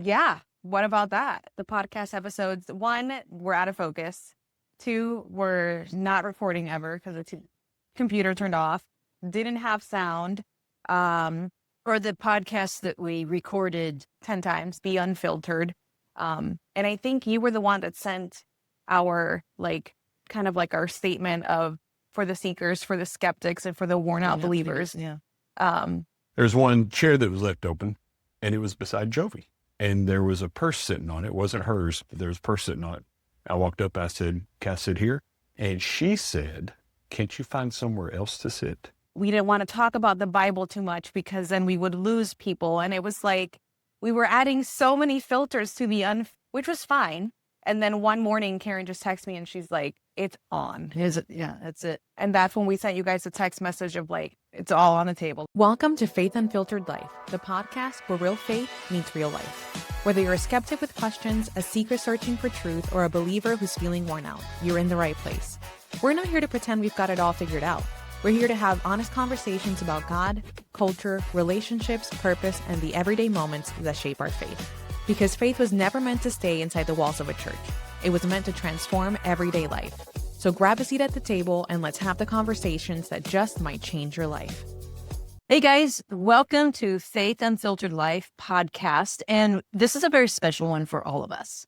Yeah. What about that? The podcast episodes, 1, were out of focus. 2, were not recording ever because the computer turned off. Didn't have sound. Or the podcast that we recorded 10 times, be unfiltered. And I think you were the one that sent our kind of our statement of for the seekers, for the skeptics, and for the worn out believers. Yeah. There's one chair that was left open, and it was beside Jovi. And there was a purse sitting on it. It wasn't hers, but there was a purse sitting on it. I walked up, I said, "Can I sit here?" And she said, "Can't you find somewhere else to sit?" We didn't want to talk about the Bible too much because then we would lose people. And it was like we were adding so many filters to which was fine. And then one morning, Karen just texted me and she's like, "It's on." Is it? Yeah, that's it. And that's when we sent you guys a text message of it's all on the table. Welcome to Faith Unfiltered Life, the podcast where real faith meets real life. Whether you're a skeptic with questions, a seeker searching for truth, or a believer who's feeling worn out, you're in the right place. We're not here to pretend we've got it all figured out. We're here to have honest conversations about God, culture, relationships, purpose, and the everyday moments that shape our faith. Because faith was never meant to stay inside the walls of a church. It was meant to transform everyday life. So grab a seat at the table and let's have the conversations that just might change your life. Hey guys, welcome to Faith Unfiltered Life podcast. And this is a very special one for all of us.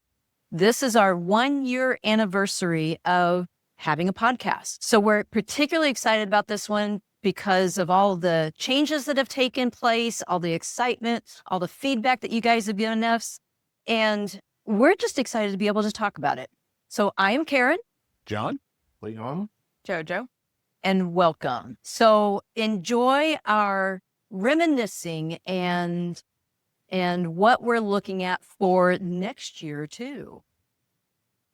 This is our 1-year anniversary of having a podcast. So we're particularly excited about this one because of all the changes that have taken place, all the excitement, all the feedback that you guys have given us. And we're just excited to be able to talk about it. So I am Karen. John? Leon? Jojo. And welcome. So enjoy our reminiscing and what we're looking at for next year too.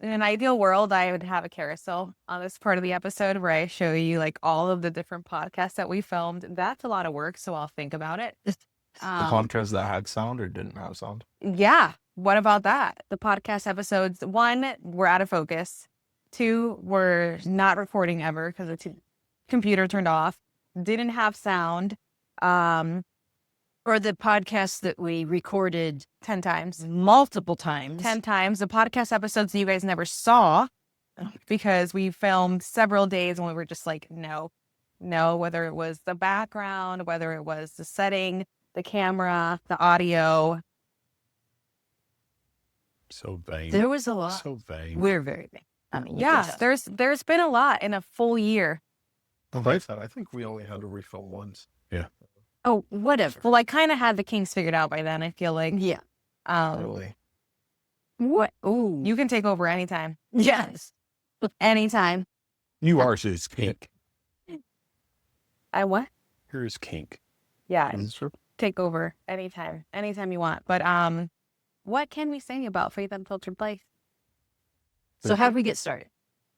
In an ideal world, I would have a carousel on this part of the episode where I show you all of the different podcasts that we filmed. That's a lot of work, so I'll think about it. The podcast that had sound or didn't have sound? Yeah. What about that? The podcast episodes, 1, were out of focus. 2, were not recording ever because the computer turned off. Didn't have sound. Or the podcast that we recorded 10 times. multiple times. 10 times. The podcast episodes that you guys never saw because we filmed several days and we were just no, whether it was the background, whether it was the setting, the camera, the audio. So vain. There was a lot. So vain. We're very vain. I mean, Yeah, there's been a lot in a full year. Like I said, I think we only had to refill once. Yeah. Oh, whatever. Well, I kind of had the kinks figured out by then, I feel like. Yeah. Really? What? Oh, You can take over anytime. yes. Anytime. You are his kink. I what? You're his kink. Yeah, That's true. take over anytime. Anytime you want. But what can we say about Faith Unfiltered Life? So how do we get started?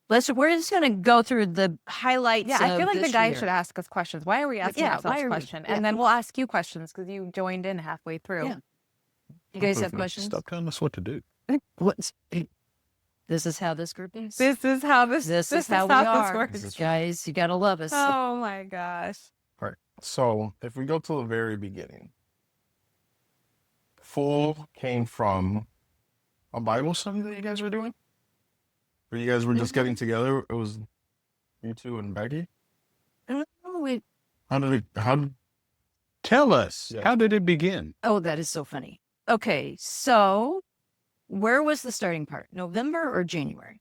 We're just going to go through the highlights. Yeah, I feel like of the this guys year. should ask us questions. Why are we asking Yeah, ourselves why are we- questions? yeah. And then we'll ask you questions because you joined in halfway through. Yeah. You guys have questions? Stop telling us what to do. What's this is how this group is. This is how this is how we this are. works. Guys, you got to love us. Oh my gosh. All right. So if we go to the very beginning, full came from a Bible study that you guys were doing? Or you guys were just getting together? It was you two and Becky? Tell us. Yeah. How did it begin? Oh, that is so funny. Okay, so where was the starting part? November or January?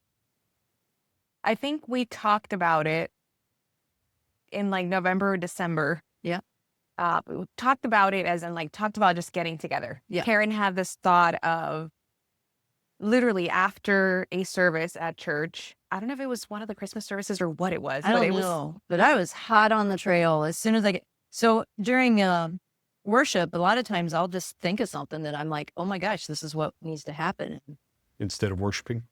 I think we talked about it in November or December. Yeah. We talked about it as in talked about just getting together. Yeah. Karen had this thought of literally after a service at church. I don't know if it was one of the Christmas services or what it was. I don't know, but I was hot on the trail as soon as I get. So during worship, a lot of times I'll just think of something that I'm like, oh my gosh, this is what needs to happen. Instead of worshiping?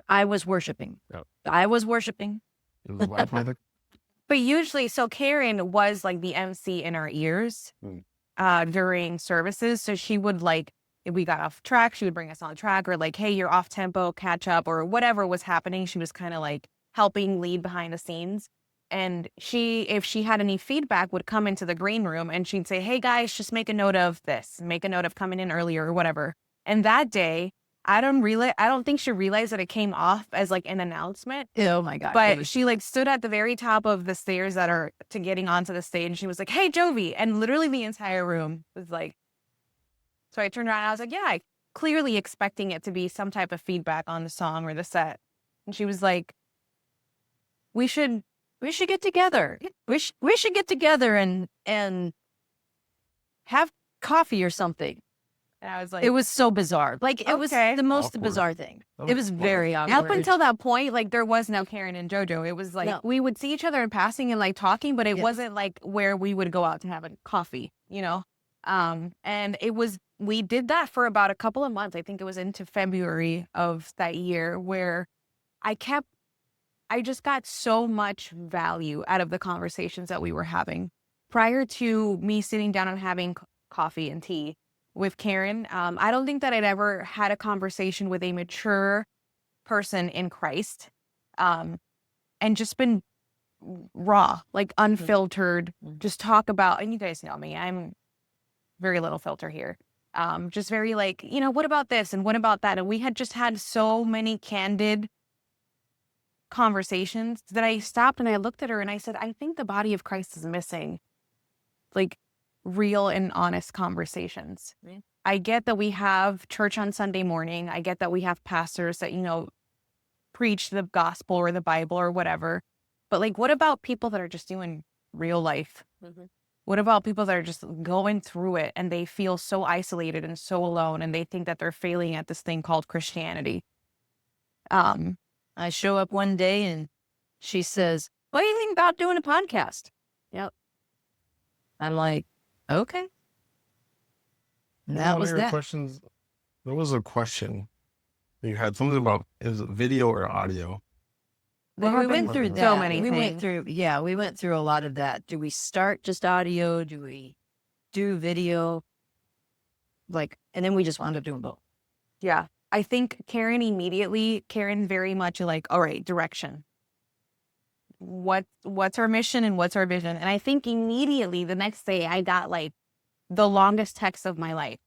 I was worshiping. Oh. I was worshiping. It was live music? But usually, so Karen was the MC in our ears during services. So she would if we got off track, she would bring us on track or hey, you're off tempo, catch up or whatever was happening. She was kind of helping lead behind the scenes. And if she had any feedback, would come into the green room and she'd say, hey guys, just make a note of this, make a note of coming in earlier or whatever. And that day, I don't think she realized that it came off as like an announcement. Oh my God. But she like stood at the very top of the stairs that are to getting onto the stage. And she was like, "Hey, Jovi." And literally the entire room was like, so I turned around and I was like, "Yeah," clearly expecting it to be some type of feedback on the song or the set. And she was like, we should get together. We should get together and have coffee or something. And I was like, it was so bizarre. Like, it was the most bizarre thing. It was very awkward. Up until that point, like, there was no Karen and JoJo. It was like, we would see each other in passing and like talking, but it wasn't like where we would go out to have a coffee, you know? And we did that for about a couple of months. I think it was into February of that year where I just got so much value out of the conversations that we were having. Prior to me sitting down and having coffee and tea with Karen, I don't think that I'd ever had a conversation with a mature person in Christ, and just been raw, like unfiltered, just talk about, and you guys know me, I'm very little filter here. Just very like, what about this and what about that? And we had just had so many candid conversations that I stopped and I looked at her and I said, I think the body of Christ is missing like real and honest conversations. I get that we have church on Sunday morning. I get that we have pastors that, preach the gospel or the Bible or whatever. But like, what about people that are just doing real life? What about people that are just going through it and they feel so isolated and so alone and they think that they're failing at this thing called Christianity? I show up one day and she says, "What do you think about doing a podcast?" Yep. I'm like, okay. And that was that. Questions. There was a question you had something about, is it video or audio? Well, we went through so many things. We went through a lot of that. Do we start just audio? Do we do video? Like, and then we just wound up doing both. Yeah. I think Karen very much like, all right, direction. What's our mission and what's our vision? And I think immediately the next day I got like the longest text of my life.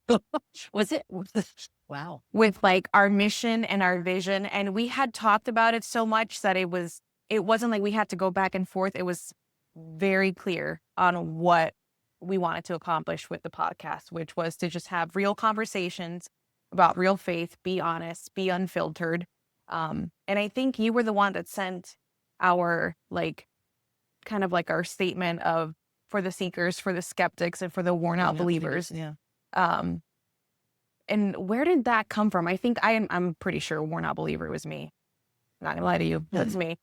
Was it? Wow. With like our mission and our vision. And we had talked about it so much that it wasn't like we had to go back and forth. It was very clear on what we wanted to accomplish with the podcast, which was to just have real conversations about real faith, be honest, be unfiltered. And I think you were the one that sent our like kind of like our statement of for the seekers, for the skeptics, and for the worn out believers. Yeah. And where did that come from? I think I'm pretty sure worn out believer was me. I'm not gonna lie to you, that's me.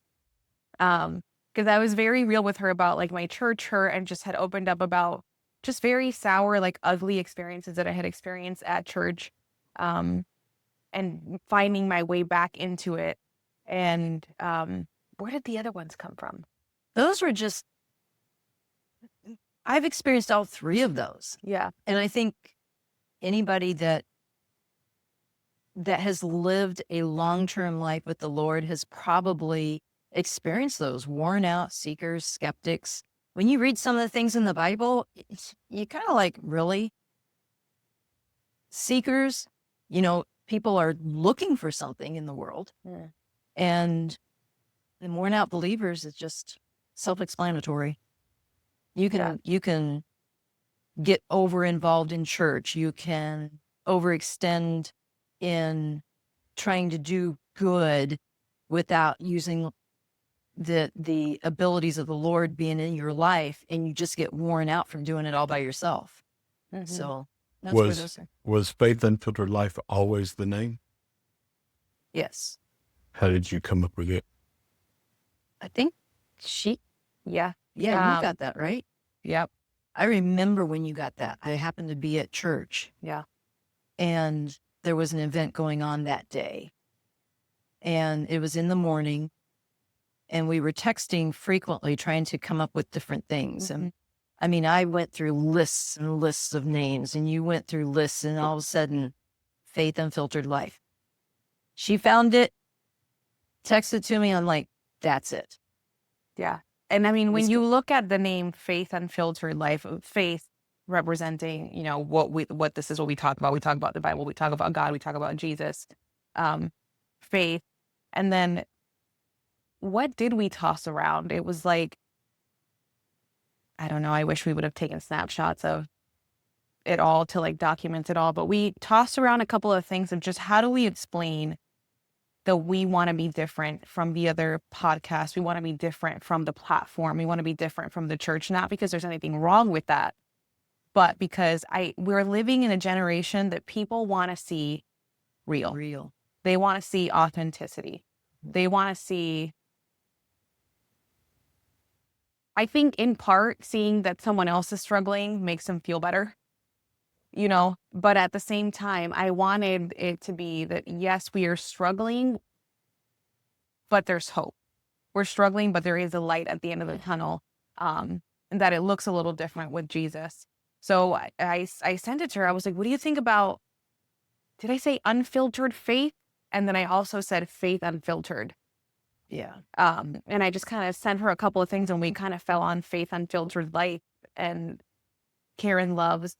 Because I was very real with her about like my church hurt and just had opened up about just very sour, like ugly experiences that I had experienced at church. And finding my way back into it. And where did the other ones come from? Those were just, I've experienced all three of those. Yeah. And I think anybody that has lived a long-term life with the Lord has probably experienced those worn out seekers, skeptics. When you read some of the things in the Bible, you kind of like, really? Seekers, people are looking for something in the world. Yeah. And the worn out believers is just self-explanatory. You can get over involved in church. You can overextend in trying to do good without using the abilities of the Lord being in your life, and you just get worn out from doing it all by yourself. So that's where those are. Was Faith Unfiltered Life always the name? Yes. How did you come up with it? I think Yeah. you got that, right? Yep. I remember when you got that. I happened to be at church. Yeah. And there was an event going on that day. And it was in the morning. And we were texting frequently, trying to come up with different things. And I mean, I went through lists and lists of names, and you went through lists, and all of a sudden, Faith Unfiltered Life. She found it, texted to me. I'm like, that's it. Yeah. And I mean, when you look at the name Faith Unfiltered Life, faith representing, you know, what this is, what we talk about. We talk about the Bible, we talk about God, we talk about Jesus, faith. And then what did we toss around? It was like, I don't know, I wish we would have taken snapshots of it all to like document it all, but we tossed around a couple of things of just how do we explain that we want to be different from the other podcasts. We want to be different from the platform. We want to be different from the church, not because there's anything wrong with that, but because we're living in a generation that people want to see real. They want to see authenticity. They want to see, I think in part, seeing that someone else is struggling makes them feel better, you know, but at the same time, I wanted it to be that, yes, we are struggling, but there's hope. We're struggling, but there is a light at the end of the tunnel, and that it looks a little different with Jesus. So I sent it to her. I was like, what do you think about, did I say unfiltered faith? And then I also said faith unfiltered. Yeah. And I just kind of sent her a couple of things, and we kind of fell on Faith Unfiltered Life. And Karen loves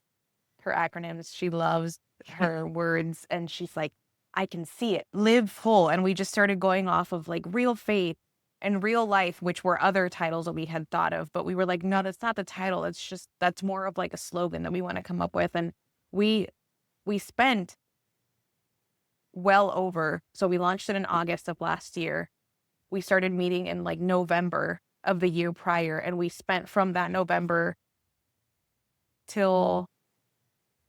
her acronyms. She loves her words. And she's like, I can see it. Live full. And we just started going off of like real faith and real life, which were other titles that we had thought of. But we were like, no, that's not the title. It's just, that's more of like a slogan that we want to come up with. And we spent well over, so we launched it in August of last year. We started meeting in like November of the year prior, and we spent from that November till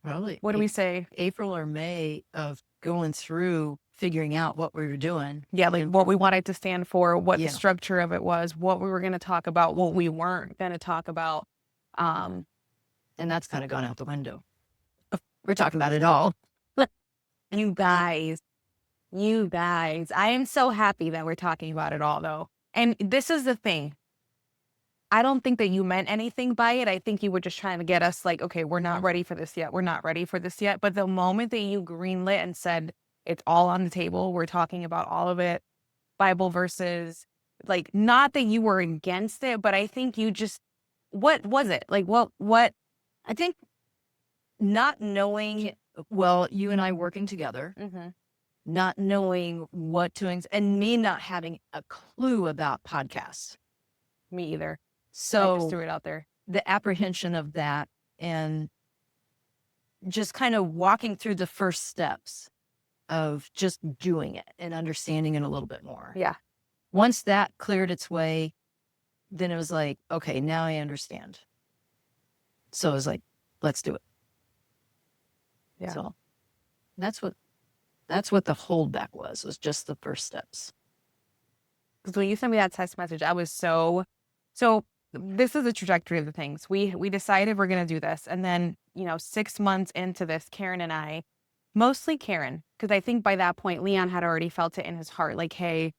Probably. What do we say? April or May of going through figuring out what we were doing. Yeah, like what we wanted to stand for, what Yeah. the structure of it was, what we were going to talk about, what we weren't going to talk about. And that's kind of gone out the window. We're talking about it all. You guys, I am so happy that we're talking about it all, though. And this is the thing. I don't think that you meant anything by it. I think you were just trying to get us like, okay, we're not ready for this yet. We're not ready for this yet. But the moment that you greenlit and said, it's all on the table, we're talking about all of it, Bible verses, like, not that you were against it, but I think you just, what was it? Like, what? I think not knowing, well, you and I working together, not knowing what to, and me not having a clue about podcasts. Me either. I So just threw it out there. the apprehension of that and just kind of walking through the first steps of just doing it and understanding it a little bit more. Yeah. Once that cleared its way, then it was like, okay, now I understand. So it was like, let's do it. Yeah. So that's what the holdback was just the first steps. Because when you sent me that text message, I was so this is the trajectory of the things. We decided we're going to do this. And then, 6 months into this, Karen and I, mostly Karen, because I think by that point, Leon had already felt it in his heart, like, hey,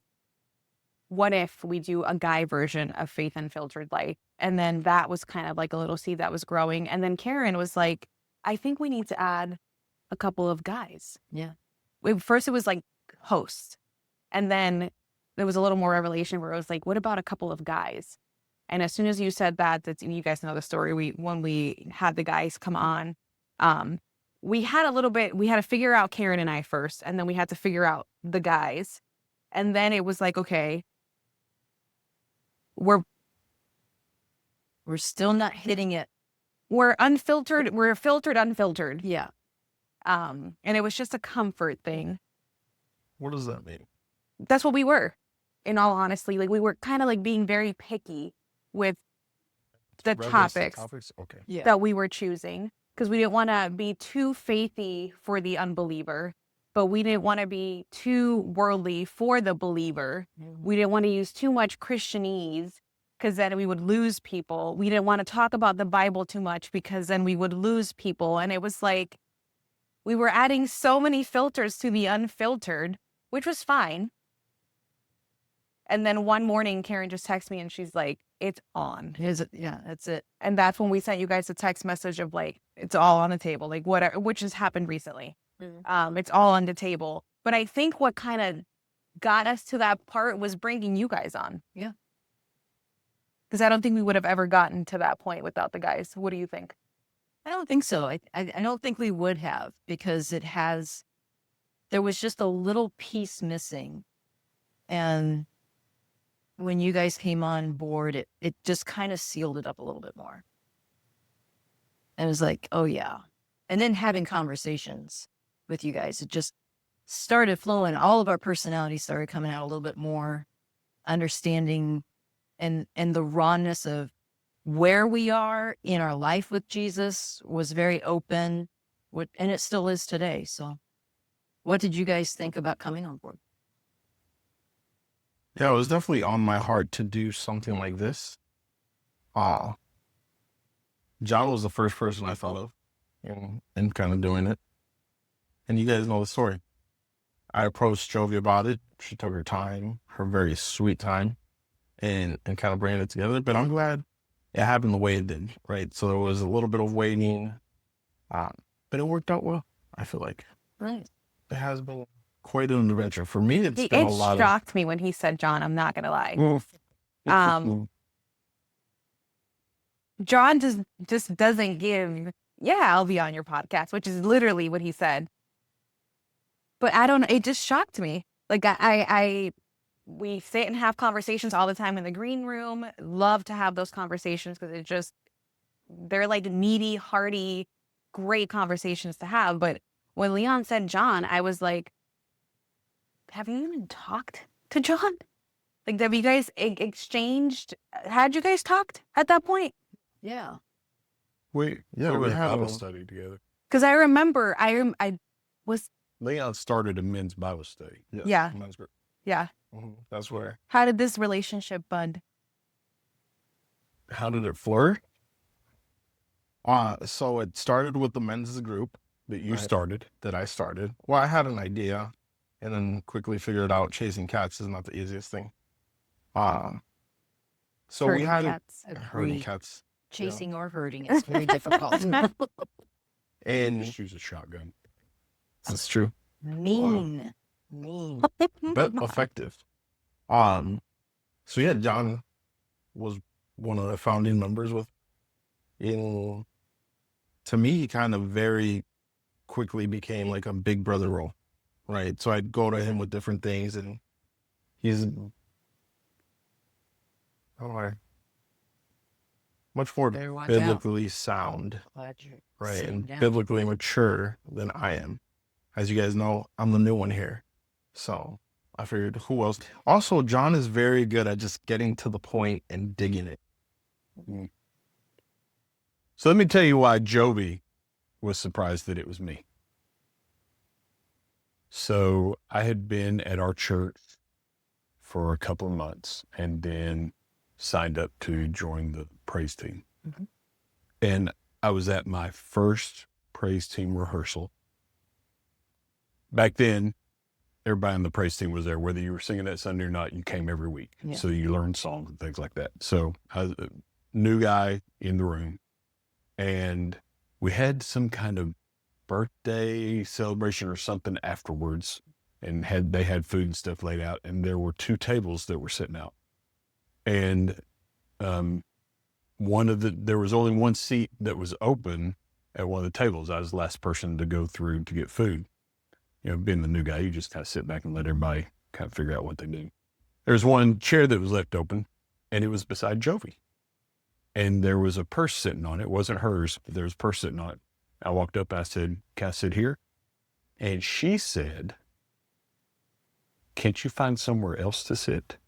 what if we do a guy version of Faith Unfiltered Life? And then that was kind of like a little seed that was growing. And then Karen was like, I think we need to add a couple of guys. Yeah. First, it was like hosts. And then there was a little more revelation where it was like, what about a couple of guys? And as soon as you said that, you guys know the story. When we had the guys come on, we had to figure out Karen and I first, and then we had to figure out the guys. And then it was like, okay, we're still not hitting it. We're unfiltered. We're filtered, unfiltered. Yeah. And it was just a comfort thing. What does that mean? That's what we were, in all honesty. Like, we were kind of like being very picky with the topics Okay. Yeah. that we were choosing, because we didn't want to be too faithy for the unbeliever, but we didn't want to be too worldly for the believer. We didn't want to use too much Christianese, because then we would lose people. We didn't want to talk about the Bible too much, because then we would lose people. And it was like, we were adding so many filters to the unfiltered, which was fine. And then one morning, Karen just texted me and she's like, it's on. Yeah, that's it. And that's when we sent you guys a text message of like, it's all on the table, like whatever, which has happened recently. It's all on the table. But I think what kind of got us to that part was bringing you guys on. Yeah. Because I don't think we would have ever gotten to that point without the guys. What do you think? I don't think so. I don't think we would have, because there was just a little piece missing. And when you guys came on board, it just kind of sealed it up a little bit more. And it was like, oh yeah. And then having conversations with you guys, it just started flowing. All of our personalities started coming out a little bit more, understanding and the rawness of where we are in our life with Jesus was very open, and it still is today. So what did you guys think about coming on board? Yeah, it was definitely on my heart to do something like this. John was the first person I thought of in kind of doing it. And you guys know the story. I approached Jovi about it. She took her time, her very sweet time, and kind of bringing it together. But I'm glad it happened the way it did, right? So there was a little bit of waiting, but it worked out well, I feel like. Right. It has been quite an adventure. For me, it's been a lot It shocked me when he said John, I'm not going to lie. John just doesn't give, yeah, I'll be on your podcast, which is literally what he said. But I don't know, it just shocked me. Like we sit and have conversations all the time in the green room. Love to have those conversations because they're like meaty, hearty, great conversations to have. But when Leon said John, I was like, have you even talked to John? Like, have you guys exchanged? Had you guys talked at that point? Yeah. We Yeah, we we had had Bible a- study together. Because I remember I was, Leon started a men's Bible study. Yeah. Men's group. yeah. That's where. How did this relationship bud? How did it flourish? So it started with the men's group That you Right. started. that I started. Well, I had an idea and then quickly figured out chasing cats is not the easiest thing. So we Herding had cats. herding Agreed. cats. Chasing or hurting is very difficult. And Just use a shotgun. that's true. Mean. But effective. So yeah, John was one of the founding members to me, he kind of very quickly became like a big brother role, right? So I'd go to him with different things and he's, how do I, much more Better watch biblically sound, Glad you're right? sitting And down. biblically mature than I am. As you guys know, I'm the new one here. So I figured who else? Also, John is very good at just getting to the point and digging it. So let me tell you why Jovi was surprised that it was me. So I had been at our church for a couple of months and then signed up to join the praise team. Mhm. And I was at my first praise team rehearsal. Back then, everybody on the praise team was there. Whether you were singing that Sunday or not, you came every week. Yeah. So you learned songs and things like that. So I was a new guy in the room. And we had some kind of birthday celebration or something afterwards, and they had food and stuff laid out, and there were 2 tables that were sitting out. And there was only one seat that was open at one of the tables. I was the last person to go through to get food. You know, being the new guy, you just kind of sit back and let everybody kind of figure out what they do. There's one chair that was left open, and it was beside Jovi. And there was a purse sitting on it. It wasn't hers, but there was a purse sitting on it. I walked up, I said, "Can I sit here?" And she said, "Can't you find somewhere else to sit?"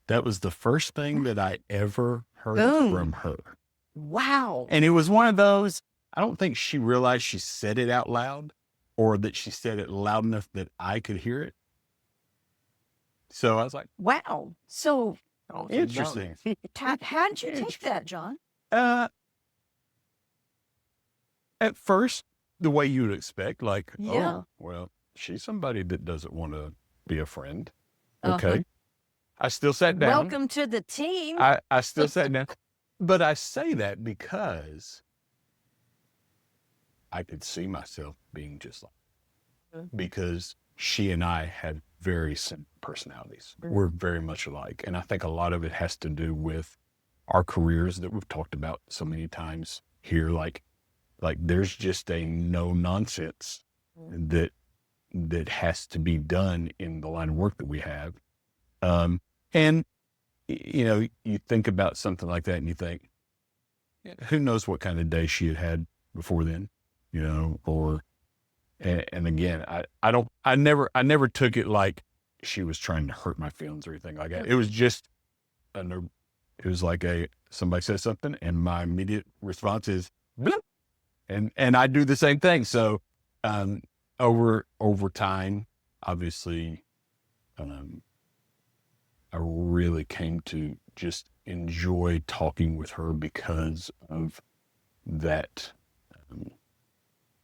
That was the first thing that I ever heard Boom. from her. Wow. And it was one of those, I don't think she realized she said it out loud or that she said it loud enough that I could hear it. So I was like, Wow. So interesting. how'd you take that, John? At first, the way you would expect, like, Yeah. oh, well, she's somebody that doesn't want to be a friend. Uh-huh. Okay. I still sat down. Welcome to the team. I still sat down. But I say that because I could see myself being just like her. Because she and I had very similar personalities. We're very much alike. And I think a lot of it has to do with our careers that we've talked about so many times here. Like there's just a no nonsense that has to be done in the line of work that we have. And you know, you think about something like that and you think, who knows what kind of day she had before then, you know, or, and again, I never took it like she was trying to hurt my feelings or anything like that. It was just, it was like somebody says something and my immediate response is, bloop, and I do the same thing. So, over time, obviously, I really came to just enjoy talking with her because of that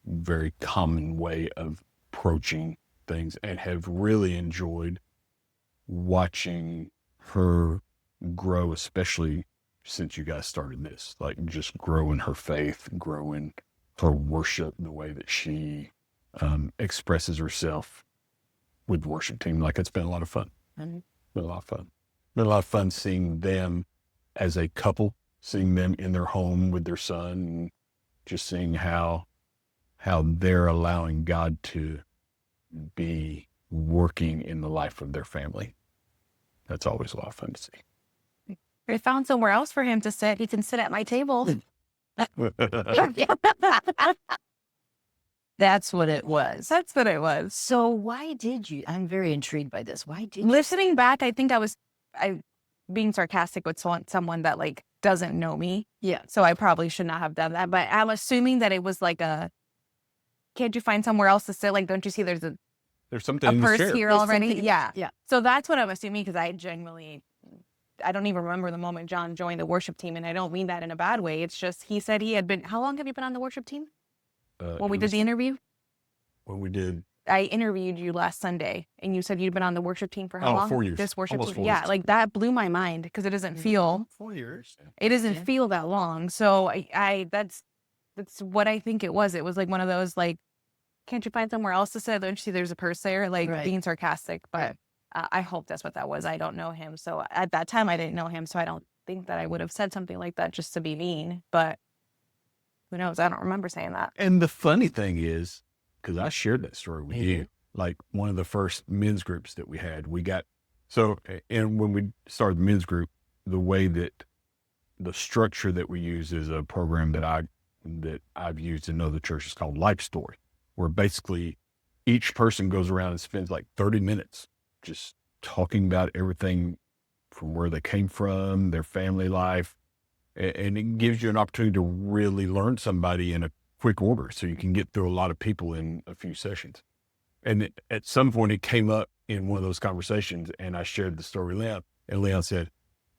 very common way of approaching things, and have really enjoyed watching her grow, especially since you guys started this, like just growing her faith, growing her worship, the way that she expresses herself with the worship team. Like, it's been a lot of fun. Mm-hmm. Been a lot of fun. Been a lot of fun seeing them as a couple, seeing them in their home with their son, and just seeing how they're allowing God to be working in the life of their family. That's always a lot of fun to see. I found somewhere else for him to sit. He can sit at my table. That's what it was. That's what it was. So why did you? I'm very intrigued by this. Why did you? Listening back, I think I being sarcastic with someone that like doesn't know me. Yeah. So I probably should not have done that. But I'm assuming that it was like can't you find somewhere else to sit? Like, don't you see there's something a in the purse chair here There's already? something- Yeah. Yeah. So that's what I'm assuming, because I don't even remember the moment John joined the worship team, and I don't mean that in a bad way. It's just, he said he had been, how long have you been on the worship team? When we did the interview? When we did. I interviewed you last Sunday, and you said you'd been on the worship team for how long? 4 years. This worship Almost team. 4 Yeah, years. like that blew my mind, because it doesn't feel, 4 years. it doesn't Yeah. feel that long. So I that's what I think it was. It was like one of those, like, can't you find somewhere else to sit? Don't you see there's a purse there? Like, Right. being sarcastic, but I hope that's what that was. I don't know him. So at that time I didn't know him. So I don't think that I would have said something like that just to be mean, but who knows? I don't remember saying that. And the funny thing is, because I shared that story with you, like one of the first men's groups that we had, and when we started the men's group, the way that the structure that we use is a program that I've used in other churches called Life Story, where basically each person goes around and spends like 30 minutes just talking about everything from where they came from, their family life. And it gives you an opportunity to really learn somebody in a quick order, so you can get through a lot of people in a few sessions. And at some point it came up in one of those conversations, and I shared the story with Leon, and Leon said,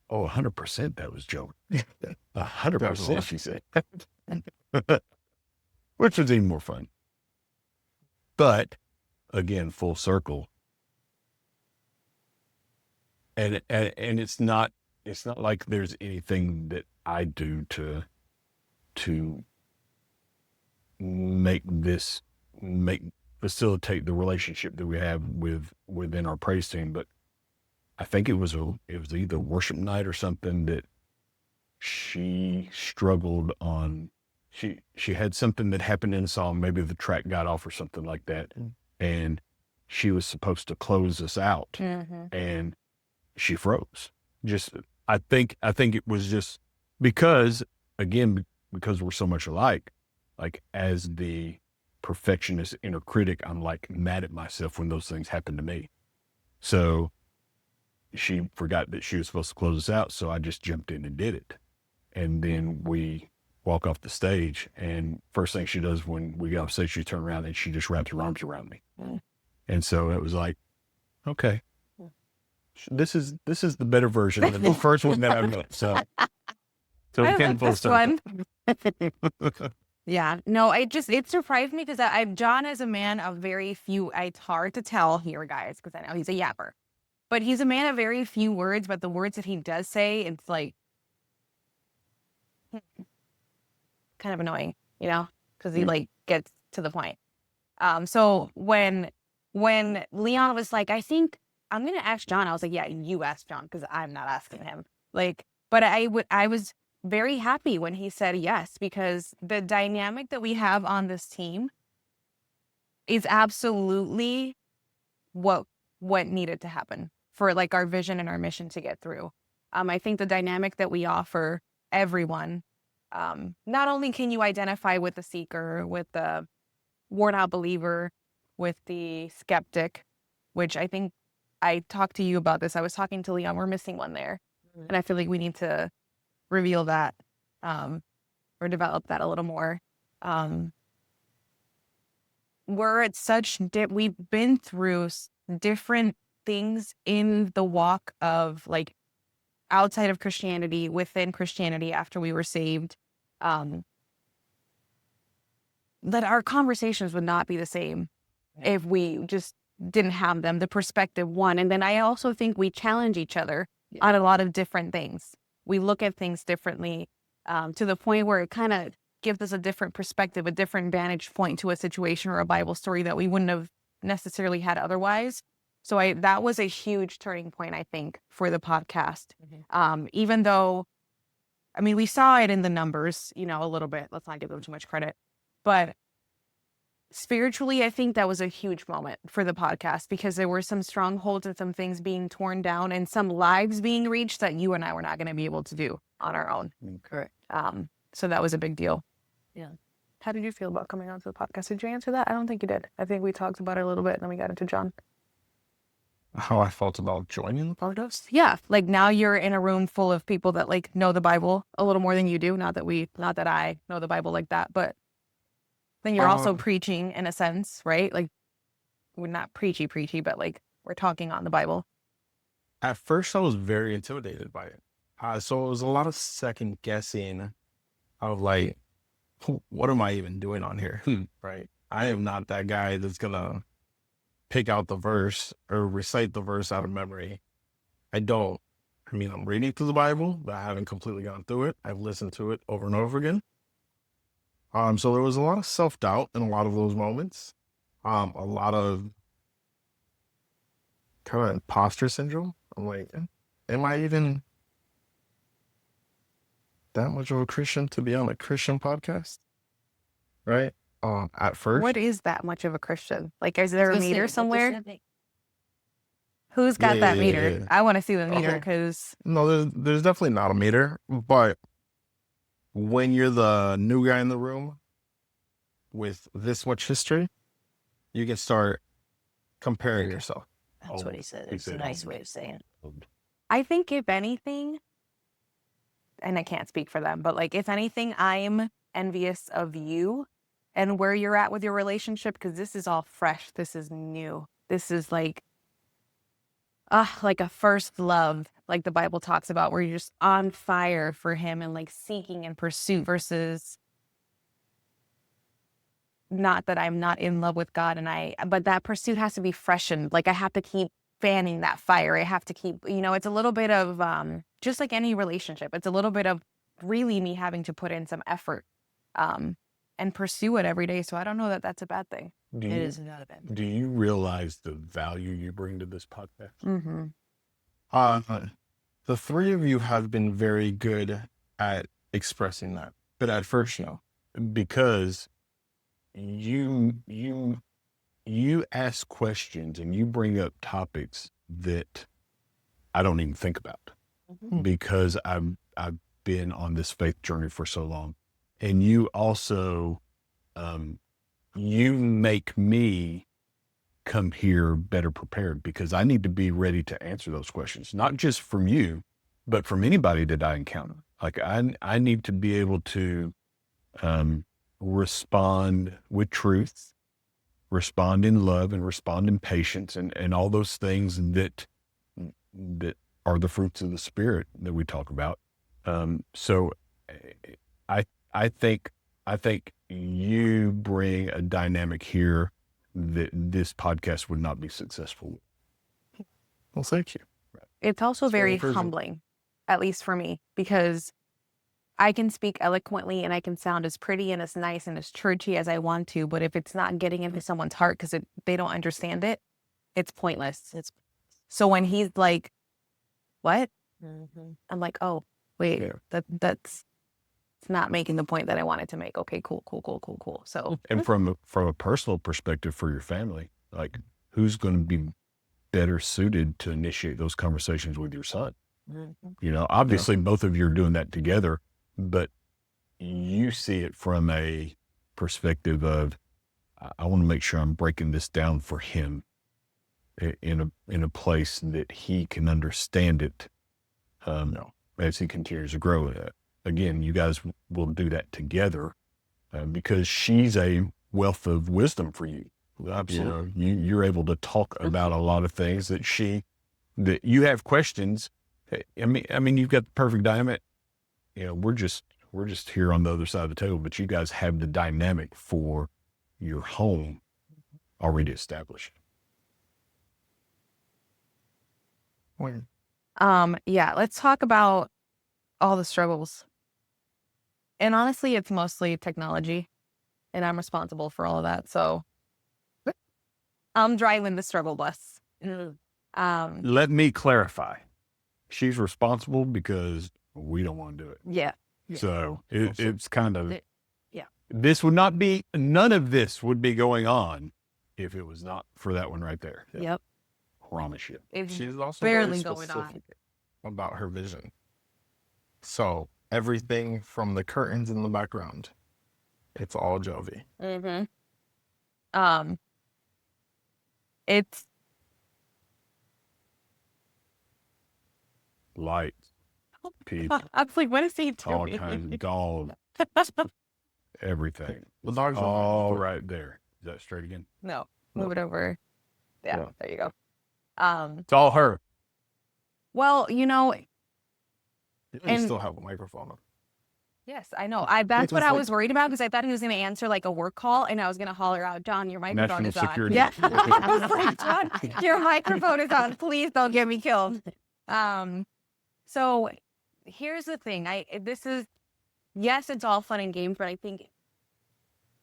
"Oh, 100% that was Jovi." 100%, she said. Which was even more fun. But again, full circle. And it's not like there's anything that I do to facilitate the relationship that we have within our praise team. But I think it was either worship night or something that she struggled on. She had something that happened in a song, maybe the track got off or something like that, and she was supposed to close us out, and she froze. I think it was just because we're so much alike. Like, as the perfectionist inner critic, I'm like mad at myself when those things happen to me. So she forgot that she was supposed to close us out, so I just jumped in and did it. And then we walk off the stage, and first thing she does when we get off stage, she turns around and she just wraps her arms around me. And so it was like, okay, this is the better version than the first one that I've done. So we I can't like this full one. Yeah, no, it surprised me, because John is a man of very few. It's hard to tell here, guys, because I know he's a yapper, but he's a man of very few words. But the words that he does say, it's like kind of annoying, you know, because he like gets to the point. So when Leon was like, I think I'm gonna ask John, I was like, yeah, you ask John, because I'm not asking him. Like, But I was very happy when he said yes, because the dynamic that we have on this team is absolutely what needed to happen for like our vision and our mission to get through. I think the dynamic that we offer everyone, not only can you identify with the seeker, with the worn out believer, with the skeptic, which I think I talked to you about this. I was talking to Leon. We're missing one there. And I feel like we need to reveal that or develop that a little more. We're at such we've been through different things in the walk of like outside of Christianity, within Christianity after we were saved, that our conversations would not be the same if we just didn't have them, the perspective one. And then I also think we challenge each other on a lot of different things. We look at things differently, to the point where it kind of gives us a different perspective, a different vantage point to a situation or a Bible story that we wouldn't have necessarily had otherwise. So that was a huge turning point, I think, for the podcast. Even though, I mean, we saw it in the numbers, a little bit. Let's not give them too much credit. But spiritually, I think that was a huge moment for the podcast, because there were some strongholds and some things being torn down and some lives being reached that you and I were not going to be able to do on our own. Correct. So that was a big deal. Yeah. How did you feel about coming onto the podcast? Did you answer that? I don't think you did. I think we talked about it a little bit and then we got into John. How I felt about joining the podcast? Yeah. Like now you're in a room full of people that like know the Bible a little more than you do. Not that I know the Bible like that, but then you're also preaching in a sense, right? Like we're not preachy, but like we're talking on the Bible. At first, I was very intimidated by it. So it was a lot of second guessing of like, what am I even doing on here? Right? I am not that guy that's going to pick out the verse or recite the verse out of memory. I don't. I mean, I'm reading through the Bible, but I haven't completely gone through it. I've listened to it over and over again. So there was a lot of self-doubt in a lot of those moments. A lot of kind of imposter syndrome. I'm like, am I even that much of a Christian to be on a Christian podcast? Right? At first. What is that much of a Christian? Like, is there a meter somewhere? Who's got that meter? Yeah. I want to see the meter because... No, there's definitely not a meter, but when you're the new guy in the room with this much history, you can start comparing yourself. That's what he said. It's a nice way of saying it. I think if anything, and I can't speak for them, but like if anything, I'm envious of you and where you're at with your relationship, because this is all fresh. This is new. This is like a first love, like the Bible talks about, where you're just on fire for him and like seeking and pursuit, versus not that I'm not in love with God but that pursuit has to be freshened. Like I have to keep fanning that fire. I have to keep, it's a little bit of, just like any relationship, it's a little bit of really me having to put in some effort, and pursue it every day. So I don't know that that's a bad thing. It is not a bad thing. Do you realize the value you bring to this podcast? Mm-hmm. The three of you have been very good at expressing that, but at first, no. Because you ask questions and you bring up topics that I don't even think about, because I've been on this faith journey for so long. And you also, you make me come here better prepared, because I need to be ready to answer those questions, not just from you, but from anybody that I encounter. Like I need to be able to respond with truth, respond in love, and respond in patience, and all those things that are the fruits of the Spirit that we talk about. So I think you bring a dynamic here that this podcast would not be successful with. Well, thank you. It's also very humbling, at least for me, because I can speak eloquently and I can sound as pretty and as nice and as churchy as I want to, but if it's not getting into someone's heart because they don't understand it, it's pointless. So when he's like, what? I'm like, oh, wait, Yeah. that's it's not making the point that I wanted to make. Okay, cool. So, And from a personal perspective for your family, like who's going to be better suited to initiate those conversations with your son? You know, obviously both of you are doing that together, but you see it from a perspective of, I want to make sure I'm breaking this down for him in a place that he can understand it. As he continues to grow. Again, you guys will do that together because she's a wealth of wisdom for you. Absolutely. You know, you're able to talk about a lot of things that you have questions. I mean, you've got the perfect dynamic. You know, we're just here on the other side of the table, but you guys have the dynamic for your home already established. yeah, let's talk about all the struggles. And honestly, it's mostly technology, and I'm responsible for all of that. So I'm driving the struggle bus. Let me clarify. She's responsible because we don't want to do it. Yeah. So it's kind of, yeah. None of this would be going on if it was not for that one right there. Yep. Promise you. It's She's also barely very going on. specific about her vision. So everything from the curtains in the background, it's all Jovi. It's Lights, people, I was like, what is he all doing? kinds of dogs, everything. The dogs All right there. Is that straight again? No, move it over. Yeah, No. there you go. It's all her. Well, you know, You and- still have a microphone on. yes, I know. That's what I was worried about because I thought he was going to answer like a work call and I was going to holler out, John, your microphone National is security. on. Yeah. I was like, John, your microphone is on. Please don't get me killed. So here's the thing. Yes, it's all fun and games, but I think,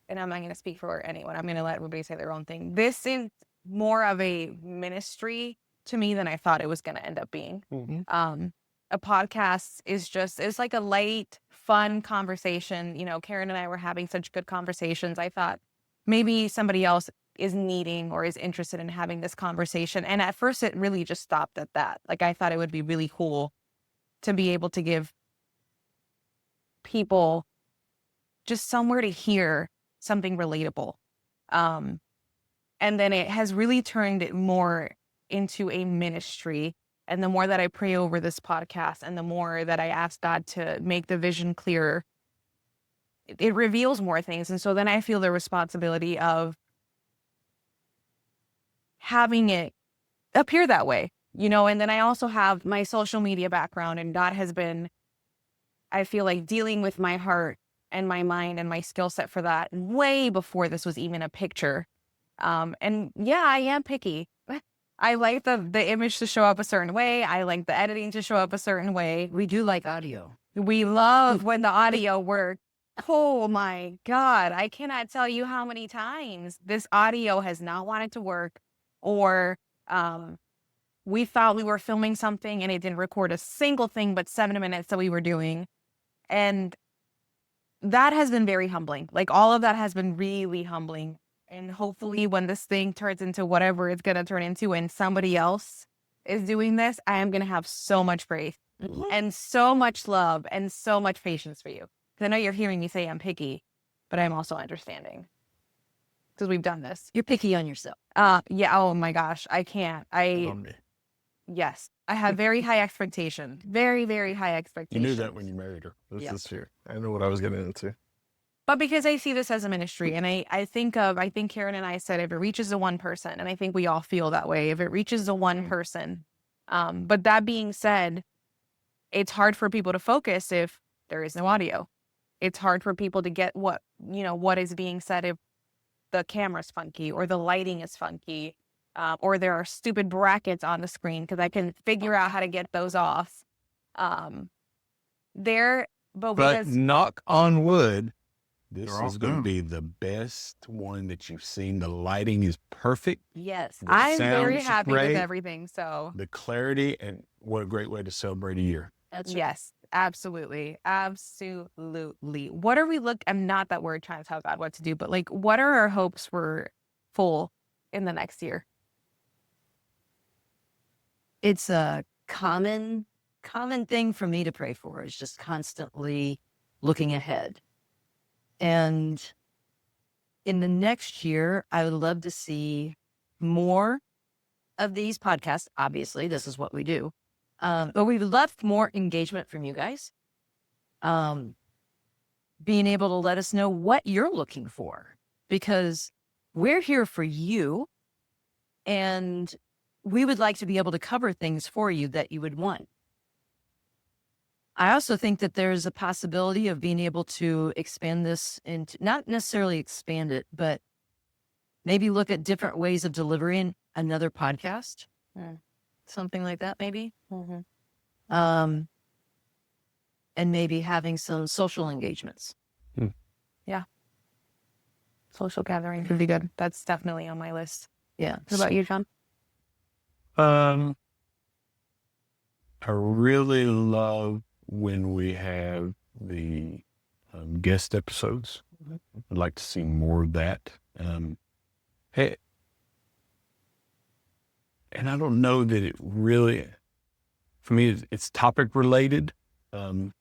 and I'm not going to speak for anyone. I'm going to let everybody say their own thing. This is more of a ministry to me than I thought it was going to end up being. A podcast it's like a light, fun conversation. You know, Karen and I were having such good conversations. I thought maybe somebody else is needing or is interested in having this conversation. And at first it really just stopped at that. Like I thought it would be really cool to be able to give people just somewhere to hear something relatable. And then it has really turned it more into a ministry. And the more that I pray over this podcast and the more that I ask God to make the vision clearer, it reveals more things. And so then I feel the responsibility of having it appear that way, you know, and then I also have my social media background and God has been, I feel like, dealing with my heart and my mind and my skill set for that way before this was even a picture. And yeah, I am picky. I like the image to show up a certain way. I like the editing to show up a certain way. We do like audio. We love when the audio works. Oh my God. I cannot tell you how many times this audio has not wanted to work or we thought we were filming something and it didn't record a single thing but 7 minutes that we were doing. And that has been very humbling. Like all of that has been really humbling. And hopefully when this thing turns into whatever it's going to turn into and somebody else is doing this, I am going to have so much faith and so much love and so much patience for you. Because I know you're hearing me say I'm picky, but I'm also understanding. Because we've done this. You're picky on yourself. Yeah. Oh my gosh. I can't. On me. Yes. I have very high expectations. Very, very high You expectations. knew that when you married her. This Yeah. is here. I know what I was getting into. But because I see this as a ministry and I think Karen and I said, if it reaches the one person, and I think we all feel that way, if it reaches the one person. But that being said, it's hard for people to focus if there is no audio. It's hard for people to get what is being said if the camera's funky or the lighting is funky, or there are stupid brackets on the screen because I can figure out how to get those off. But knock on wood, this They're all is going to good. be the best one that you've seen. The lighting is perfect. Yes, The I'm very sound's happy great. with everything. So The clarity, and what a great way to celebrate a year. That's yes, Absolutely. Absolutely. What are we I'm not that we're trying to tell God what to do, but like, what are our hopes for full in the next year? It's a common thing for me to pray for, is just constantly looking ahead. And in the next year, I would love to see more of these podcasts. Obviously, this is what we do. But we would love more engagement from you guys. Being able to let us know what you're looking for, because we're here for you, and we would like to be able to cover things for you that you would want. I also think that there's a possibility of being able to expand this into, not necessarily expand it, but maybe look at different ways of delivering another podcast. Something like that, maybe. And maybe having some social engagements. Yeah. Social gathering would be good. That's definitely on my list. Yeah. What about you, John? I really love when we have the guest episodes. I'd like to see more of that. Hey, and I don't know that it really, for me, it's topic related. But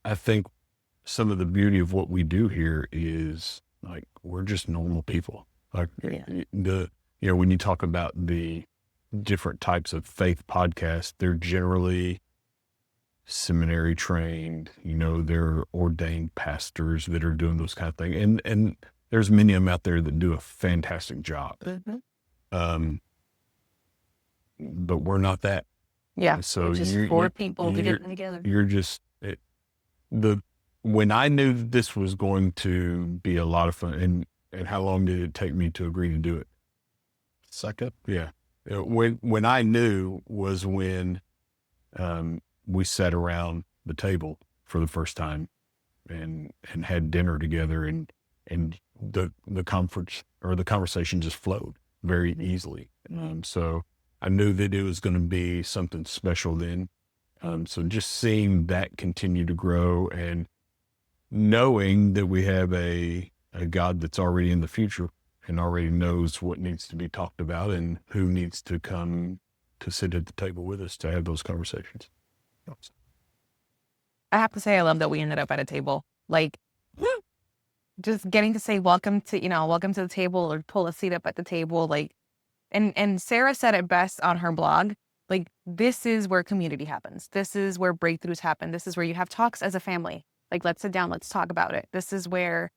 I think some of the beauty of what we do here is like, we're just normal people. Like when you talk about the different types of faith podcasts, they're generally seminary trained, they're ordained pastors that are doing those kind of things. And there's many of them out there that do a fantastic job. But we're not that. Yeah. So just four people getting together. You're just when I knew this was going to be a lot of fun, and how long did it take me to agree to do it? Second. Yeah. When I knew was when we sat around the table for the first time and had dinner together, and the conference or the conversation just flowed very easily. So I knew that it was going to be something special then. So just seeing that continue to grow, and knowing that we have a God that's already in the future and already knows what needs to be talked about and who needs to come to sit at the table with us to have those conversations. I have to say, I love that we ended up at a table. Like, just getting to say welcome to the table, or pull a seat up at the table. Like, and Sarah said it best on her blog. Like, this is where community happens. This is where breakthroughs happen. This is where you have talks as a family. Like, let's sit down, let's talk about it. This is where,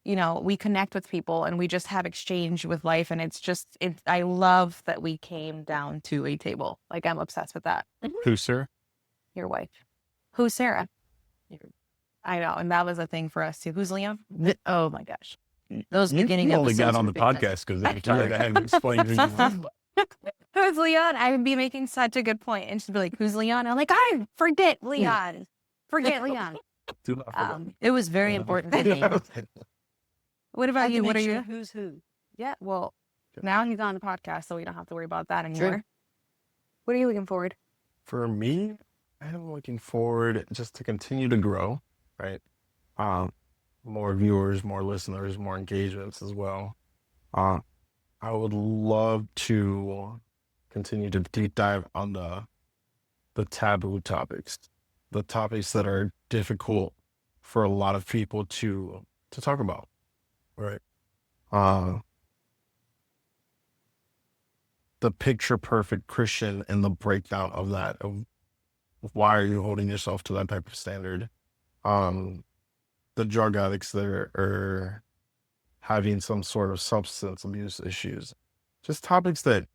we connect with people and we just have exchange with life. And I love that we came down to a table. Like, I'm obsessed with that. Who's Sarah? Your wife. Who's Sarah? I know. And that was a thing for us too. Who's Leon? Oh my gosh. Those beginning You only episodes got on were the big time. podcast because every time I had to explain who you were. Who's Leon? I would be making such a good point. And she'd be like, who's Leon? I'm like, I forget Leon. Forget Leon. It was very important to me. What about you? What are you? Who's who? Yeah, well, now he's on the podcast, so we don't have to worry about that anymore. True. What are you looking forward? For me, I am looking forward just to continue to grow, right? More viewers, more listeners, more engagements as well. I would love to continue to deep dive on the taboo topics, the topics that are difficult for a lot of people to talk about, right? The picture perfect Christian and the breakdown of that, of why are you holding yourself to that type of standard? The drug addicts that are having some sort of substance abuse issues, just topics that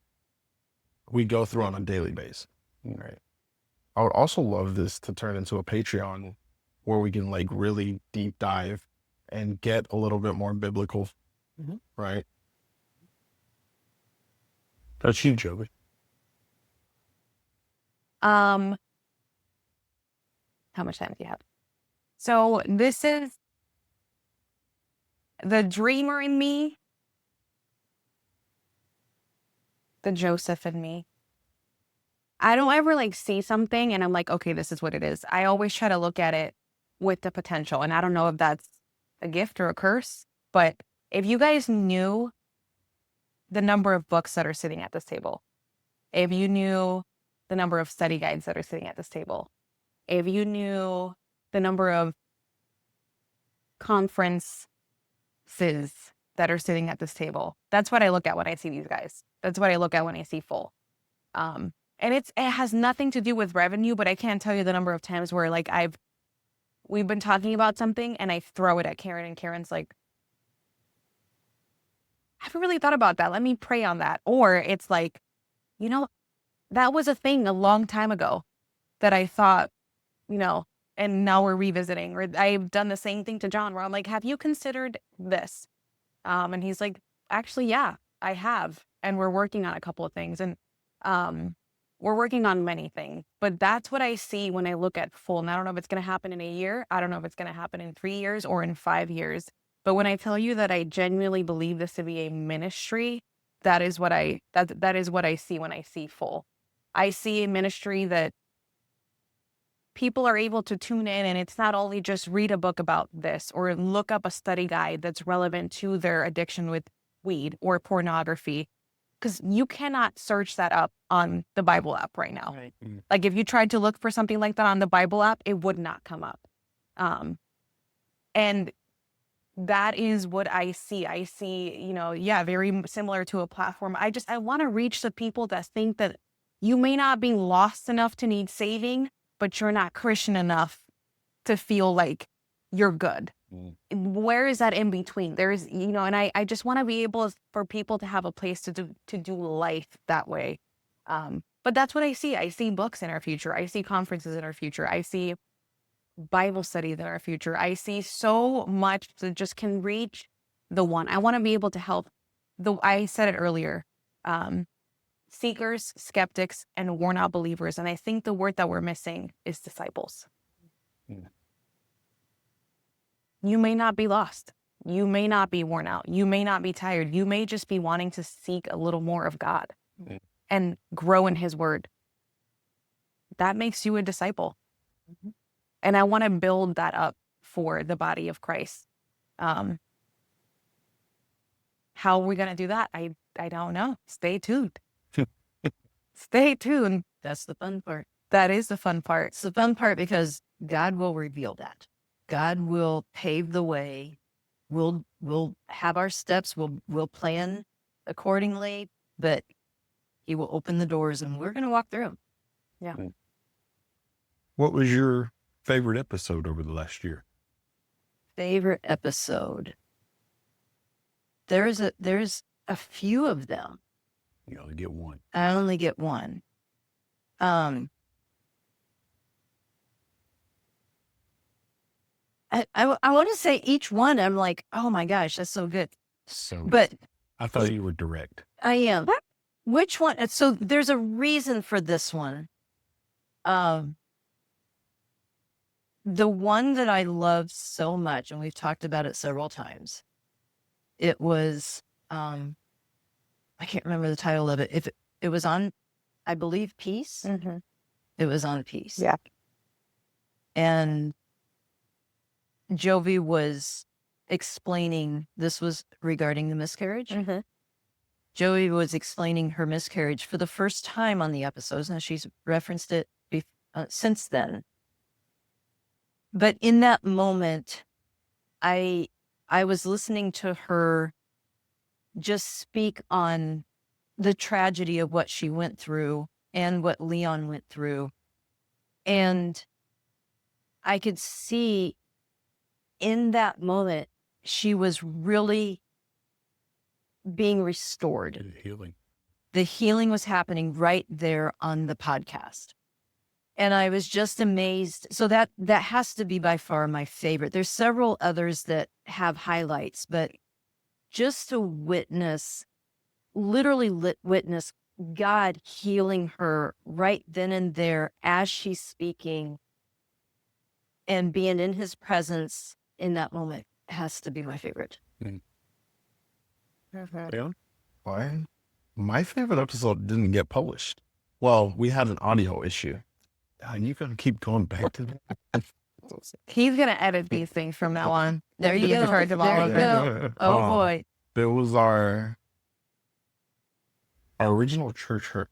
we go through on a daily basis, right? I would also love this to turn into a Patreon where we can like really deep dive and get a little bit more biblical, right? That's you, Jovi. How much time do you have? So this is the dreamer in me, the Joseph in me, I don't ever like see something and I'm like, okay, this is what it is. I always try to look at it with the potential. And I don't know if that's a gift or a curse, but if you guys knew the number of books that are sitting at this table, if you knew the number of study guides that are sitting at this table, if you knew the number of conferences that are sitting at this table, that's what I look at when I see these guys. That's what I look at when I see full. And it has nothing to do with revenue, but I can't tell you the number of times where like we've been talking about something and I throw it at Karen and Karen's like, I haven't really thought about that. Let me pray on that. Or it's like, you know, that was a thing a long time ago that I thought, you know, and now we're revisiting. Or I've done the same thing to John where I'm like, have you considered this? And he's like, actually, yeah, I have. And we're working on a couple of things. And we're working on many things. But that's what I see when I look at full. And I don't know if it's going to happen in a year. I don't know if it's going to happen in 3 years or in 5 years. But when I tell you that I genuinely believe this to be a ministry, that is what I see when I see full. I see a ministry that people are able to tune in, and it's not only just read a book about this or look up a study guide that's relevant to their addiction with weed or pornography, because you cannot search that up on the Bible app right now. Right. Like if you tried to look for something like that on the Bible app, it would not come up. And that is what I see. I see, you know, very similar to a platform. I want to reach the people that think that you may not be lost enough to need saving, but you're not Christian enough to feel like you're good. Where is that in between? There's, you know, and I just want to be able for people to have a place to do life that way. But that's what I see. I see books in our future. I see conferences in our future. I see Bible studies in our future. I see so much that just can reach the one. I want to be able to help I said it earlier, seekers, skeptics, and worn out believers. And I think the word that we're missing is disciples. You may not be lost. You may not be worn out. You may not be tired. You may just be wanting to seek a little more of God and grow in his word. That makes you a disciple. And I want to build that up for the body of Christ. How are we going to do that? I don't know. Stay tuned. Stay tuned. That's the fun part. That is the fun part. It's the fun part because God will reveal that. God will pave the way. We'll have our steps. We'll plan accordingly, but he will open the doors and we're going to walk through them. Yeah. What was your favorite episode over the last year? Favorite episode. There's a few of them. You only get one. I only get one. I want to say each one, I'm like, oh my gosh, that's so good. But I thought you were direct. I am. Which one? So there's a reason for this one. The one that I love so much, and we've talked about it several times, it was, I can't remember the title of it. If it was on, I believe, Peace. Mm-hmm. It was on Peace. Yeah. And Jovi was explaining, this was regarding the miscarriage. Mm-hmm. Jovi was explaining her miscarriage for the first time on the episodes. Now she's referenced it since then. But in that moment, I was listening to her just speak on the tragedy of what she went through and what Leon went through. And I could see in that moment, she was really being restored. Healing. The healing was happening right there on the podcast. And I was just amazed. So that has to be by far my favorite. There's several others that have highlights, but just to witness, literally witness God healing her right then and there as she's speaking and being in his presence in that moment has to be my favorite. Leon? Why? My favorite episode didn't get published. Well, we had an audio issue. And you're going to keep going back to that. He's gonna edit these things from now on. There you Be in go. charge of all There of you it. go. Oh boy. There was our original church hurt.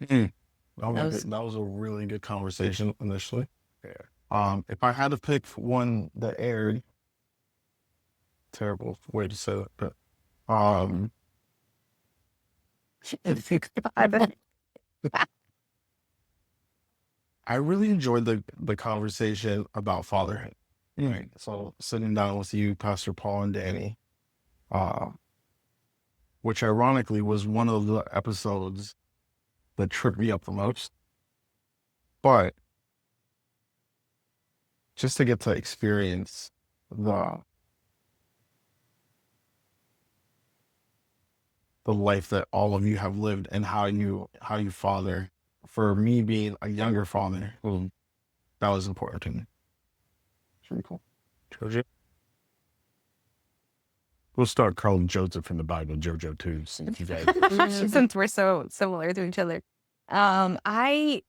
Mm. That was a really good conversation initially. Yeah. If I had to pick one that aired, terrible way to say that, but I really enjoyed the conversation about fatherhood. Right. So sitting down with you, Pastor Paul and Danny, which ironically was one of the episodes that tripped me up the most. But just to get to experience the life that all of you have lived and how you father. For me being a younger father, that was important to me. It's really cool. Jojo? We'll start calling Joseph in the Bible Jojo too, since you guys. Since we're so similar to each other. I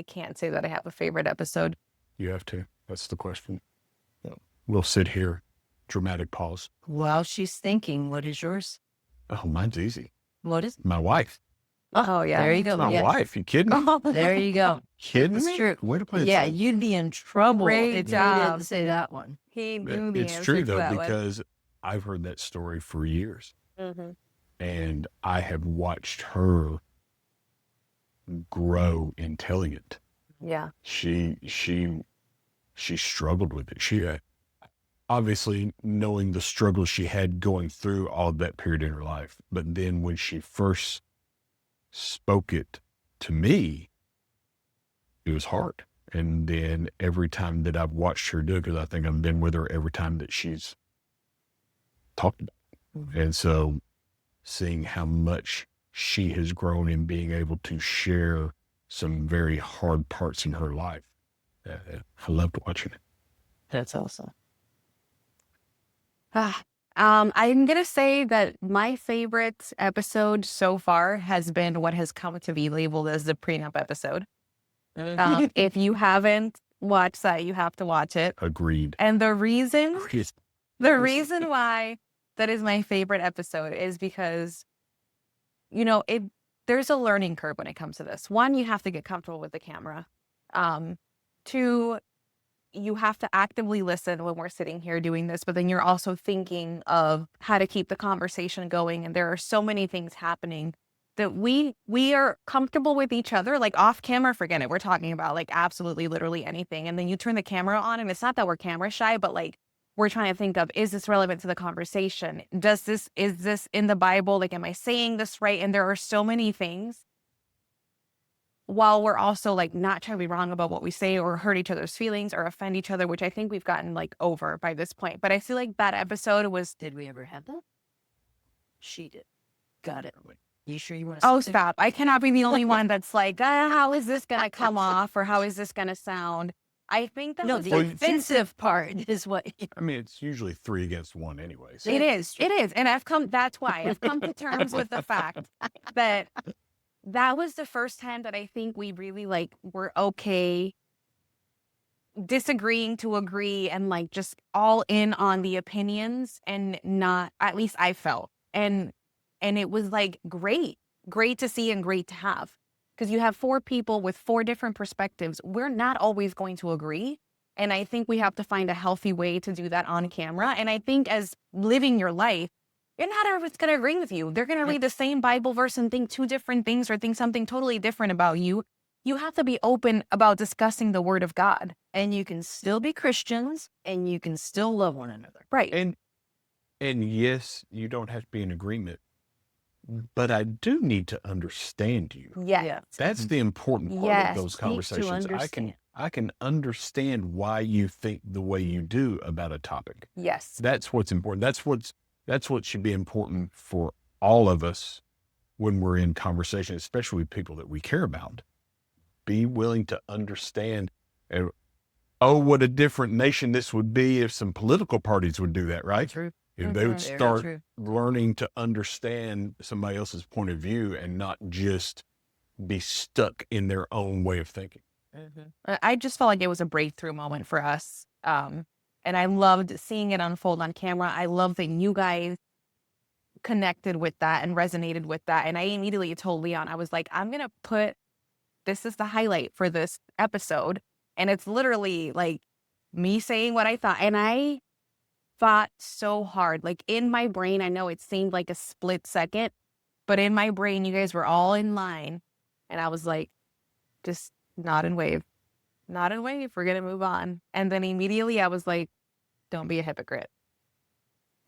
can't say that I have a favorite episode. You have to. That's the question. We'll sit here. Dramatic pause. While she's thinking, what is yours? Oh, mine's easy. What is? My wife. Oh yeah. There you go. My Yeah. wife. You kidding me? There you go. Kidding It's me? true. Way to play it Yeah, safe. you'd be in trouble Great if you job. didn't say that one. He knew the It's answer true to though, that one. because I've heard that story for years, Mhm. and I have watched her grow in telling it. Yeah. She struggled with it. She obviously knowing the struggles she had going through all of that period in her life, but then when she first spoke it to me, it was hard. And then every time that I've watched her do it, because I think I've been with her every time that she's talked about it. And so seeing how much she has grown in being able to share some very hard parts in her life, I loved watching it. That's awesome. I'm gonna say that my favorite episode so far has been what has come to be labeled as the prenup episode. If you haven't watched that, you have to watch it. Agreed. And the reason Agreed. why that is my favorite episode is because, there's a learning curve when it comes to this. One, you have to get comfortable with the camera. Two, you have to actively listen when we're sitting here doing this, but then you're also thinking of how to keep the conversation going. And there are so many things happening that we are comfortable with each other, like off camera, forget it. We're talking about like absolutely literally anything. And then you turn the camera on and it's not that we're camera shy, but like we're trying to think of, is this relevant to the conversation? Is this in the Bible? Like, am I saying this right? And there are so many things, while we're also like not trying to be wrong about what we say or hurt each other's feelings or offend each other, which I think we've gotten like over by this point. But I feel like that episode was, Did we ever have that? She did. Got it. You sure you want to? oh, stop. I cannot be the only one that's like, how is this going to come off? Or how is this going to sound? I think that No, was the like, offensive part is what. I mean, it's usually 3 against 1 anyway. So. it is. And that's why I've come to terms with the fact that was the first time that I think we really like were okay disagreeing to agree and like just all in on the opinions and not, at least I felt. And it was like great to see and great to have, because you have 4 people with 4 different perspectives. We're not always going to agree. And I think we have to find a healthy way to do that on camera. And I think as living your life, you're not everyone's going to agree with you. They're going to read the same Bible verse and think 2 different things or think something totally different about you. You have to be open about discussing the word of God. And you can still be Christians and you can still love one another. Right. And yes, you don't have to be in agreement, but I do need to understand you. Yeah. That's the important part Yes, of those need to conversations. understand. I can understand why you think the way you do about a topic. Yes. That's what's important. That's what should be important for all of us when we're in conversation, especially with people that we care about. Be willing to understand. What a different nation this would be if some political parties would do that, right? True. If they would Very start true. learning to understand somebody else's point of view and not just be stuck in their own way of thinking. I just felt like it was a breakthrough moment for us. And I loved seeing it unfold on camera. I love that you guys connected with that and resonated with that. And I immediately told Leon, I was like, I'm going to put, this is the highlight for this episode. And it's literally like me saying what I thought. And I thought so hard, like in my brain, I know it seemed like a split second, but in my brain, you guys were all in line. And I was like, just nod and wave. Nod and wave. We're going to move on. And then immediately I was like, don't be a hypocrite.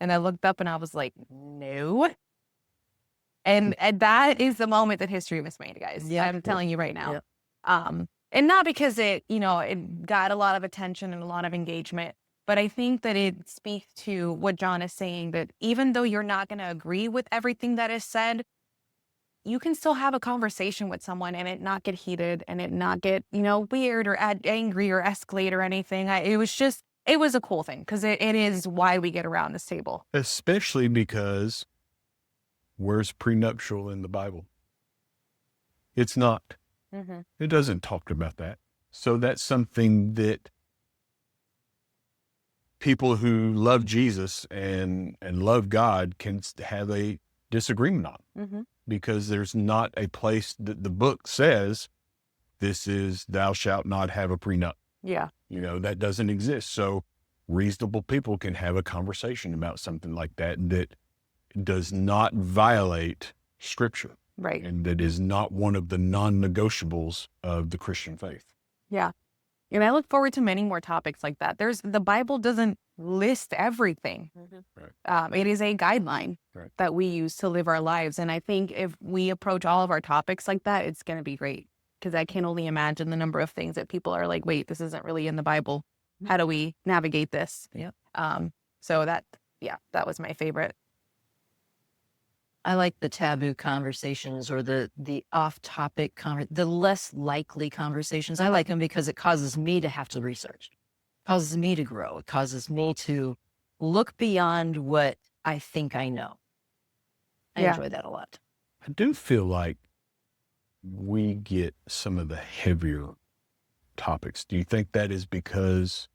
And I looked up and I was like, no. And that is the moment that history was made, guys. Yeah. I'm telling you right now. Yeah. And not because it got a lot of attention and a lot of engagement, but I think that it speaks to what John is saying, that even though you're not going to agree with everything that is said, you can still have a conversation with someone and it not get heated and it not get, weird or angry or escalate or anything. It was a cool thing because it is why we get around this table. Especially because where's prenuptial in the Bible? It's not. Mm-hmm. It doesn't talk about that. So that's something that people who love Jesus and love God can have a disagreement on. Mm-hmm. Because there's not a place that the book says this is thou shalt not have a prenup. Yeah. That doesn't exist. So reasonable people can have a conversation about something like that does not violate scripture. Right. And that is not one of the non-negotiables of the Christian faith. Yeah. And I look forward to many more topics like that. The Bible doesn't list everything. Mm-hmm. Right. It is a guideline that we use to live our lives. And I think if we approach all of our topics like that, it's going to be great. Because I can only imagine the number of things that people are like, wait, this isn't really in the Bible. How do we navigate this? Yeah. So that was my favorite. I like the taboo conversations or the off-topic, the less likely conversations. I like them because it causes me to have to research. It causes me to grow. It causes me to look beyond what I think I know. I enjoy that a lot. I do feel like we get some of the heavier topics. Do you think that is because,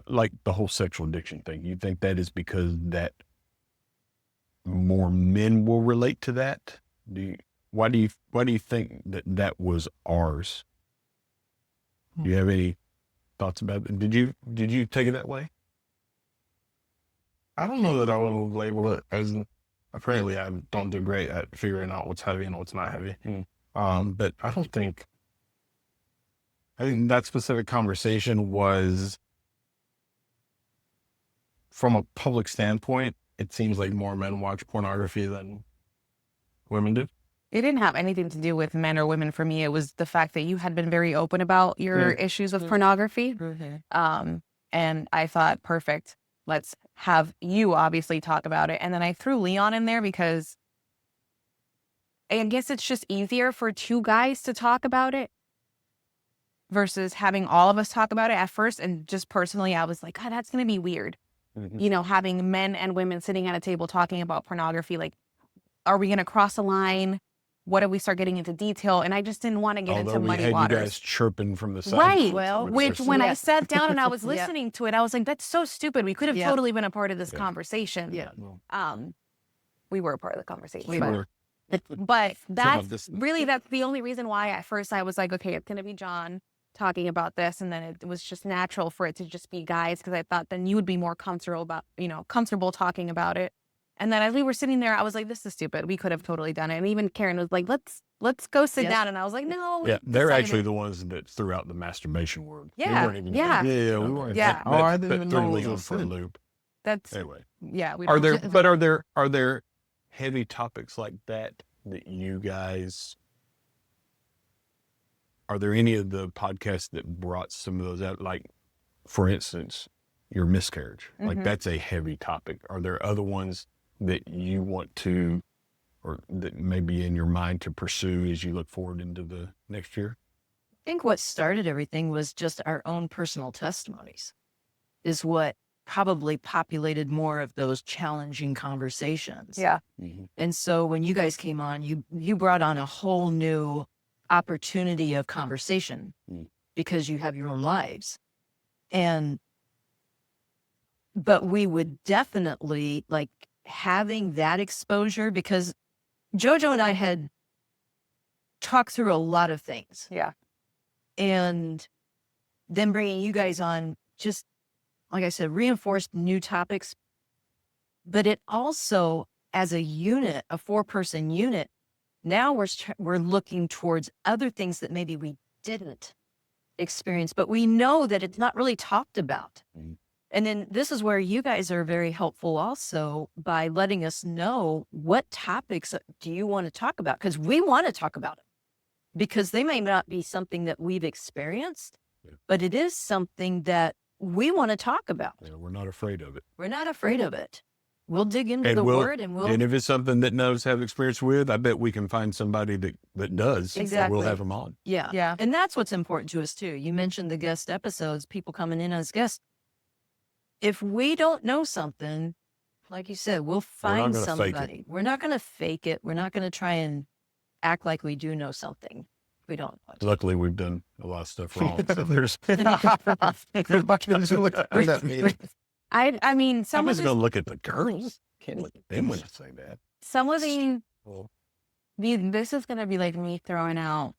like the whole sexual addiction thing, you think that is because that more men will relate to that? Why do you think that was ours? Do you have any thoughts about it? Did you take it that way? I don't know that I would label it as, apparently I don't do great at figuring out what's heavy and what's not heavy. But I think that specific conversation was, from a public standpoint, it seems like more men watch pornography than women do. It didn't have anything to do with men or women for me. It was the fact that you had been very open about your issues with pornography. Mm-hmm. And I thought, perfect. Let's have you obviously talk about it. And then I threw Leon in there because I guess it's just easier for two guys to talk about it versus having all of us talk about it at first. And just personally, I was like, God, that's going to be weird. Mm-hmm. Having men and women sitting at a table talking about pornography, like, are we going to cross a line? What if we start getting into detail? And I just didn't want to get into muddy waters. You guys chirping from the side. Right. Well, which when I sat down and I was listening to it, I was like, that's so stupid. We could have totally been a part of this conversation. Yeah. We were a part of the conversation. We were. But that's the only reason why at first I was like, okay, it's going to be John talking about this. And then it was just natural for it to just be guys, because I thought then you would be more comfortable talking about it. And then as we were sitting there, I was like, this is stupid. We could have totally done it. And even Karen was like, let's go sit down. And I was like, no. Yeah, they're actually the ones that threw out the masturbation word. Yeah. We weren't even, we weren't. Yeah. I didn't even know it was for a loop. That's anyway. Yeah. Are there heavy topics like that you guys? Are there any of the podcasts that brought some of those out? Like, for instance, your miscarriage. Mm-hmm. Like, that's a heavy topic. Are there other ones that you want to, or that may be in your mind to pursue as you look forward into the next year? I think what started everything was just our own personal testimonies, is what probably populated more of those challenging conversations. Yeah. Mm-hmm. And so when you guys came on, you brought on a whole new opportunity of conversation because you have your own lives. But we would definitely like having that exposure, because JoJo and I had talked through a lot of things. Yeah. And then bringing you guys on, just like I said, reinforced new topics. But it also, as a unit, a 4-person unit, now we're looking towards other things that maybe we didn't experience, but we know that it's not really talked about. And then this is where you guys are very helpful also by letting us know what topics do you want to talk about? Because we want to talk about it, because they may not be something that we've experienced, but it is something that we want to talk about. Yeah, we're not afraid of it. We're not afraid of it. We'll dig into the word and if it's something that knows have experience with, I bet we can find somebody that does. Exactly. We'll have them on. Yeah. Yeah. And that's what's important to us too. You mentioned the guest episodes, people coming in as guests. If we don't know something, like you said, we'll find somebody. We're not going to fake it. We're not going to try and act like we do know something. We don't. Luckily, we've done a lot of stuff wrong. So I mean, some I'm of just going to look at the girls. Can't look at them when I say that. some of this is gonna be like me throwing out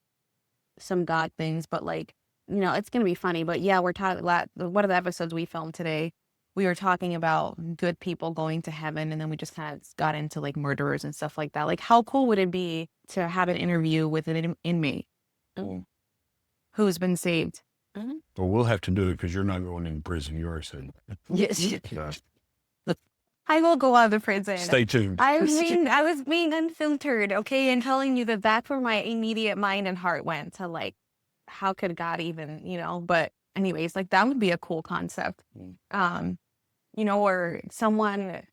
some God things, but like, it's gonna be funny. But yeah, we're talking. One of the episodes we filmed today, we were talking about good people going to heaven, and then we just kind of got into like murderers and stuff like that. Like, how cool would it be to have an interview with an inmate who's been saved? Well, we'll have to do it because you're not going in prison. You already said. Yes. I will go out of the prison. Stay tuned. I was being unfiltered, okay, and telling you that that's where my immediate mind and heart went to, like, how could God even, But anyways, like, that would be a cool concept. Or someone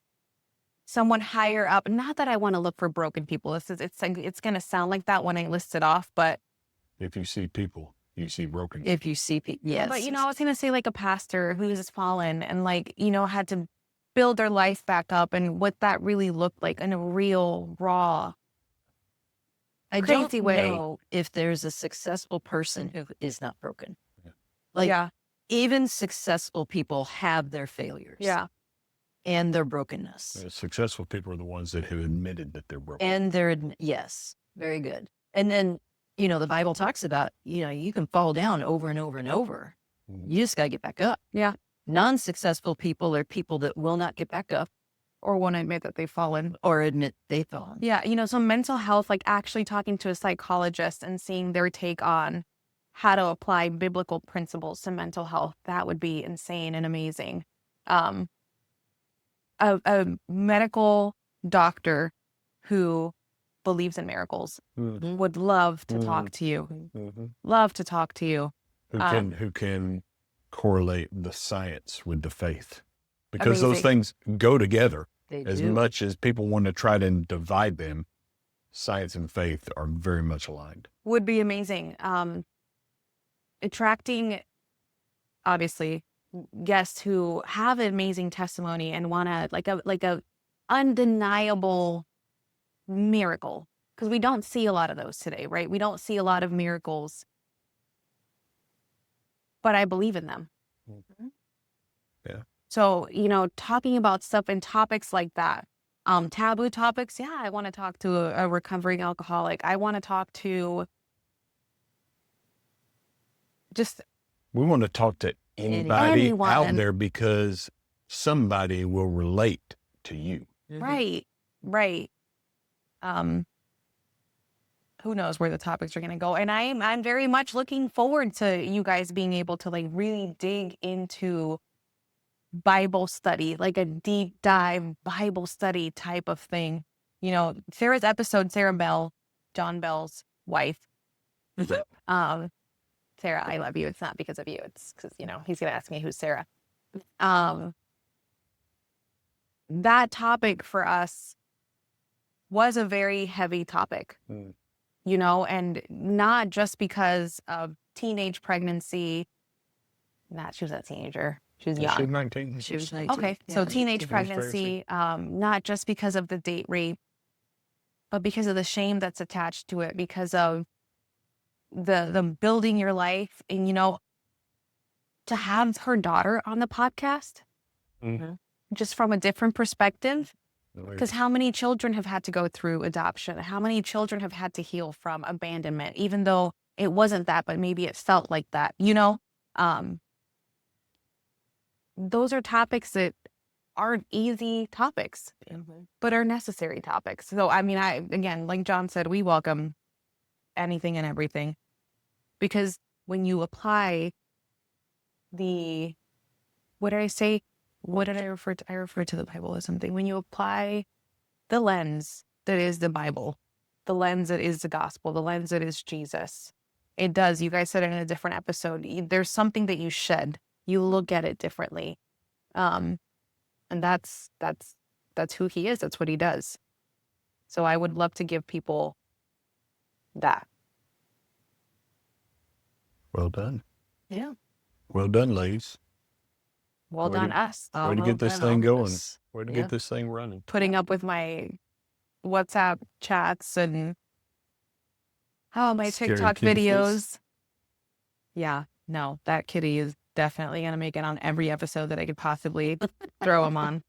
higher up. Not that I want to look for broken people. It's going to sound like that when I list it off, but if you see people, you see broken. If you see people, yes. But I was going to say like a pastor who has fallen and like had to build their life back up, and what that really looked like in a real, raw, crazy way. I don't know if there's a successful person who is not broken. Yeah. Like, even successful people have their failures. Yeah. And their brokenness. Successful people are the ones that have admitted that they're broken. And yes, very good. And then, the Bible talks about, you can fall down over and over and over. You just got to get back up. Yeah. Non-successful people are people that will not get back up. Or won't admit that they've fallen. Or admit they've fallen. Yeah. So mental health, like actually talking to a psychologist and seeing their take on how to apply biblical principles to mental health, that would be insane and amazing. A medical doctor who believes in miracles would love to talk to you. Love to talk to you. Who can correlate the science with the faith, because those Amazing. things go together. They As do. much as people want to try to divide them, science and faith are very much aligned. Would be amazing. Attracting, obviously, guests who have an amazing testimony and want to like a undeniable miracle, because we don't see a lot of those today, right? We don't see a lot of miracles, but I believe in them. Yeah. So, talking about stuff and topics like that, taboo topics. Yeah, I want to talk to a recovering alcoholic. I want to talk to We want to talk to anybody Anyone. out there, because somebody will relate to you. right. Who knows where the topics are going to go. And I'm very much looking forward to you guys being able to like really dig into Bible study, like a deep dive Bible study type of thing. Sarah's episode, Sarah Bell, John Bell's wife. Sarah, I love you. It's not because of you. It's because, he's going to ask me who's Sarah. That topic for us was a very heavy topic, and not just because of teenage pregnancy. She was a teenager. She was young. She's 19. She was 19. Okay. So Yeah. teenage pregnancy, not just because of the date rape, but because of the shame that's attached to it, because of the building your life, and, to have her daughter on the podcast, just from a different perspective. Because how many children have had to go through adoption? How many children have had to heal from abandonment, even though it wasn't that, but maybe it felt like that, those are topics that aren't easy topics, but are necessary topics. So, again, like John said, we welcome anything and everything, because when you apply what did I say? What did I refer to? I referred to the Bible as something. When you apply the lens that is the Bible, the lens that is the gospel, the lens that is Jesus, it does. You guys said it in a different episode. There's something that you shed. You look at it differently. And that's who he is. That's what he does. So I would love to give people that. Well done. Yeah. Well done, ladies. Well done, us. Way to get this thing going. Way to get this thing running. Putting up with my WhatsApp chats and my TikTok videos. Yeah, no, that kitty is definitely going to make it on every episode that I could possibly throw him on,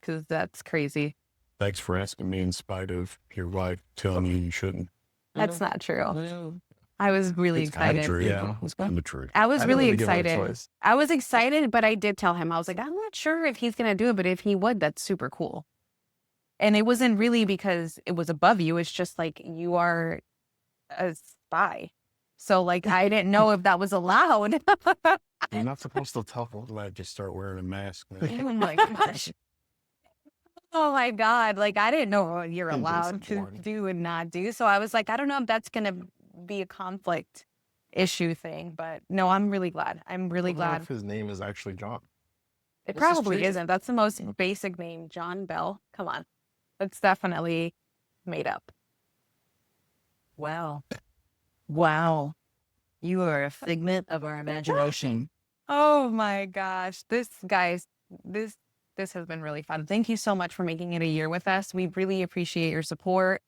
because that's crazy. Thanks for asking me in spite of your wife telling you shouldn't. That's not true. I was really excited. True. Yeah, it's kind of true. I was really excited. I was excited, but I did tell him, I was like, I'm not sure if he's going to do it, but if he would, that's super cool. And it wasn't really because it was above you. It's just like, you are a spy. So, like, I didn't know if that was allowed. You're not supposed to tell them. Glad you start wearing a mask. Oh my gosh. Oh my God. Like, I didn't know what you're allowed to do and not do. So I was like, I don't know if that's going to be a conflict issue thing, but no, I'm really glad. I'm really glad. If his name is actually John. It probably isn't. That's the most basic name, John Bell. Come on. That's definitely made up. Wow. You are a figment of our imagination. Oh my gosh. This has been really fun. Thank you so much for making it a year with us. We really appreciate your support.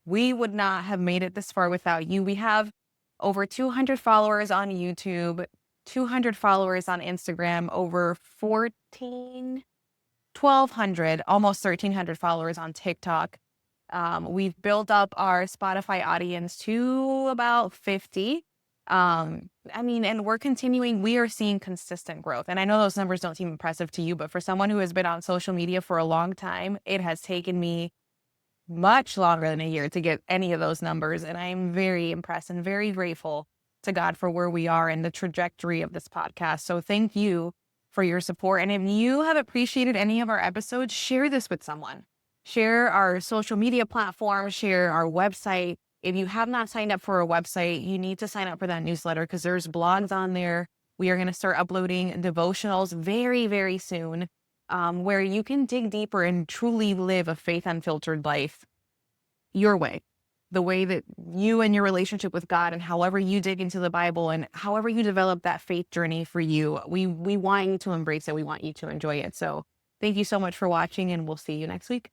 We would not have made it this far without you. We have over 200 followers on YouTube, 200 followers on Instagram, over 1,200, almost 1,300 followers on TikTok. We've built up our Spotify audience to about 50. And we're continuing. We are seeing consistent growth. And I know those numbers don't seem impressive to you, but for someone who has been on social media for a long time, it has taken me much longer than a year to get any of those numbers. And I am very impressed and very grateful to God for where we are in the trajectory of this podcast. So thank you for your support. And if you have appreciated any of our episodes, share this with someone. Share our social media platforms, share our website. If you have not signed up for our website, you need to sign up for that newsletter, because there's blogs on there. We are going to start uploading devotionals very, very soon, where you can dig deeper and truly live a faith unfiltered life your way, the way that you and your relationship with God, and however you dig into the Bible and however you develop that faith journey for you. We want you to embrace it. We want you to enjoy it. So thank you so much for watching, and we'll see you next week.